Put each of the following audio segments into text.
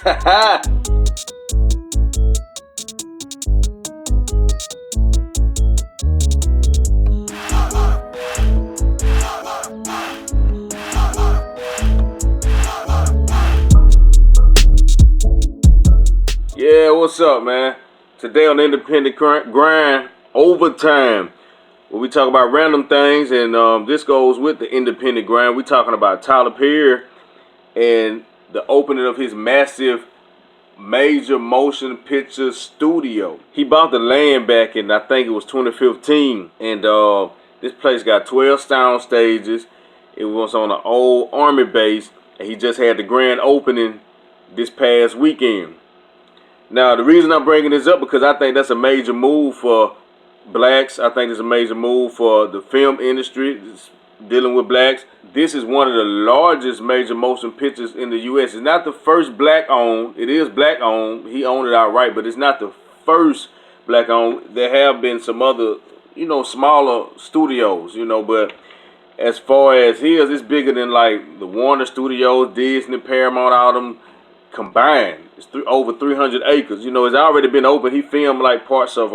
Yeah, what's up, man? Today on the Independent Grind, overtime, where we talk about random things, and this goes with the Independent Grind. We talking about Tyler Perry and the opening of his massive major motion picture studio. He bought the land back in, I think it was 2015, and this place got 12 sound stages. It was on an old army base, and he just had the grand opening this past weekend. Now, the reason I'm bringing this up because I think that's a major move for blacks. I think it's a major move for the film industry dealing with blacks. This is one of the largest major motion pictures in the U.S. It's not the first black-owned. It is black-owned. He owned it outright, but it's not the first black-owned. There have been some other, smaller studios, but as far as his, it's bigger than like the Warner Studios, Disney, Paramount, all them combined. It's over 300 acres. It's already been open. He filmed like parts of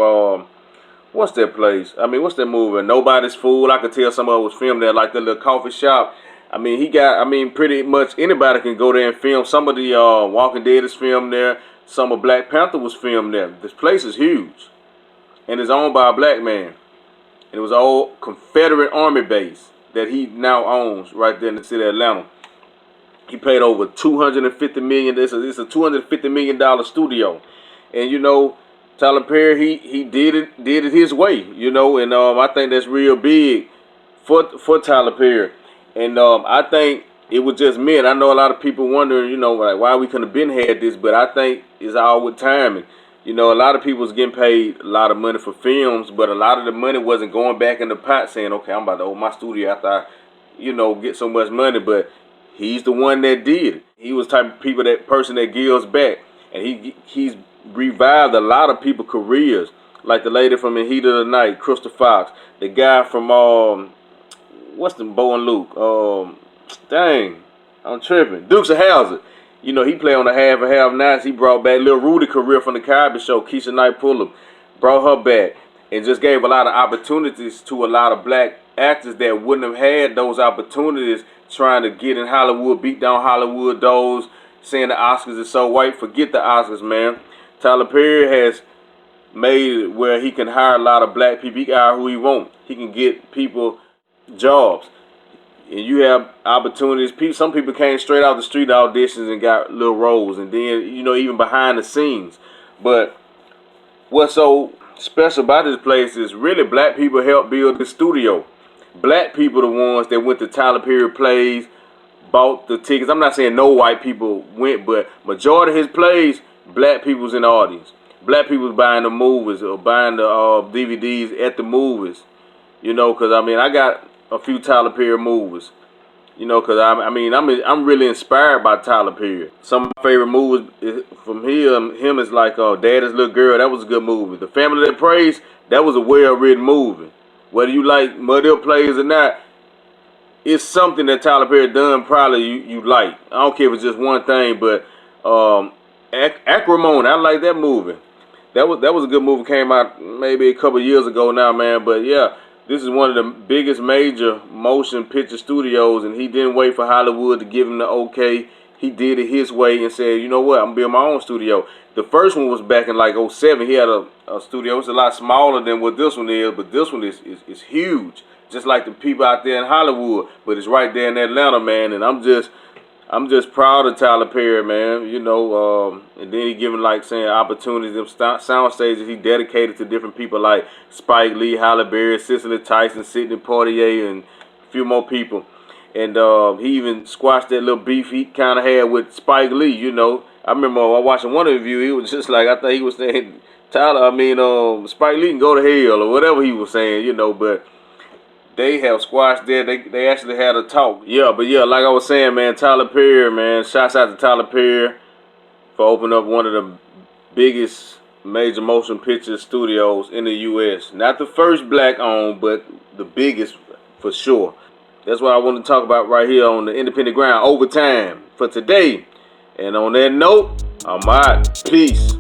what's that place? What's that movie? Nobody's Fool. I could tell some of it was filmed there, like the little coffee shop. Pretty much anybody can go there and film. Some of the Walking Dead is filmed there. Some of Black Panther was filmed there. This place is huge, and it's owned by a black man. And it was an old Confederate Army base that he now owns right there in the city of Atlanta. He paid over $250 million. It's a $250 million studio, and Tyler Perry he did it his way, and I think that's real big for Tyler Perry, and I think it was just meant. I know a lot of people wondering, like why we couldn't have been had this, but I think it's all with timing. A lot of people was getting paid a lot of money for films, but a lot of the money wasn't going back in the pot, saying, okay, I'm about to own my studio after I, get so much money, but he's the one that did it. He was the type of person that gives back. And he's revived a lot of people's careers. Like the lady from In Heat of the Night, Crystal Fox. The guy from, what's the Bo and Luke? Dang, I'm tripping. Dukes of Hazzard. He played on the Half and Half Nots. He brought back Lil Rudy career from the Cosby Show. Keisha Knight Pullum brought her back. And just gave a lot of opportunities to a lot of black actors that wouldn't have had those opportunities trying to get in Hollywood, beat down Hollywood doors, saying the Oscars is so white. Forget the Oscars, man. Tyler Perry has made it where he can hire a lot of black people. He can hire who he wants. He can get people jobs. And you have opportunities. Some people came straight out the street auditions and got little roles. And then, even behind the scenes. But what's so special about this place is really black people helped build the studio. Black people the ones that went to Tyler Perry plays, bought the tickets. I'm not saying no white people went, but majority of his plays, black people was in the audience. Black people was buying the movies or buying the DVDs at the movies. Because I got a few Tyler Perry movies. Because I'm really inspired by Tyler Perry. Some of my favorite movies from him is like Daddy's Little Girl. That was a good movie. The Family That Prays, that was a well-written movie. Whether you like Muddy Plays or not, it's something that Tyler Perry done probably you like. I don't care if it's just one thing, but Acrimony, I like that movie. That was a good movie. Came out maybe a couple years ago now, man. But yeah, this is one of the biggest major motion picture studios, and he didn't wait for Hollywood to give him the okay. He did it his way and said, you know what, I'm going to build my own studio. The first one was back in like 07. He had a studio. It's a lot smaller than what this one is, but this one is huge. Just like the people out there in Hollywood, but it's right there in Atlanta, man. And I'm just proud of Tyler Perry, man. And then he giving like saying opportunities, them sound stages. He dedicated to different people like Spike Lee, Halle Berry, Cicely Tyson, Sidney Poitier, and a few more people. And he even squashed that little beef he kind of had with Spike Lee, I remember watching one interview, he was just like, I think he was saying, Spike Lee can go to hell or whatever he was saying, but they have squashed that. They actually had a talk. Yeah, but yeah, like I was saying, man, Tyler Perry, man, shouts out to Tyler Perry for opening up one of the biggest major motion picture studios in the U.S. Not the first black-owned, but the biggest for sure. That's what I want to talk about right here on the Independent Grind overtime for today. And on that note, I'm out. Peace.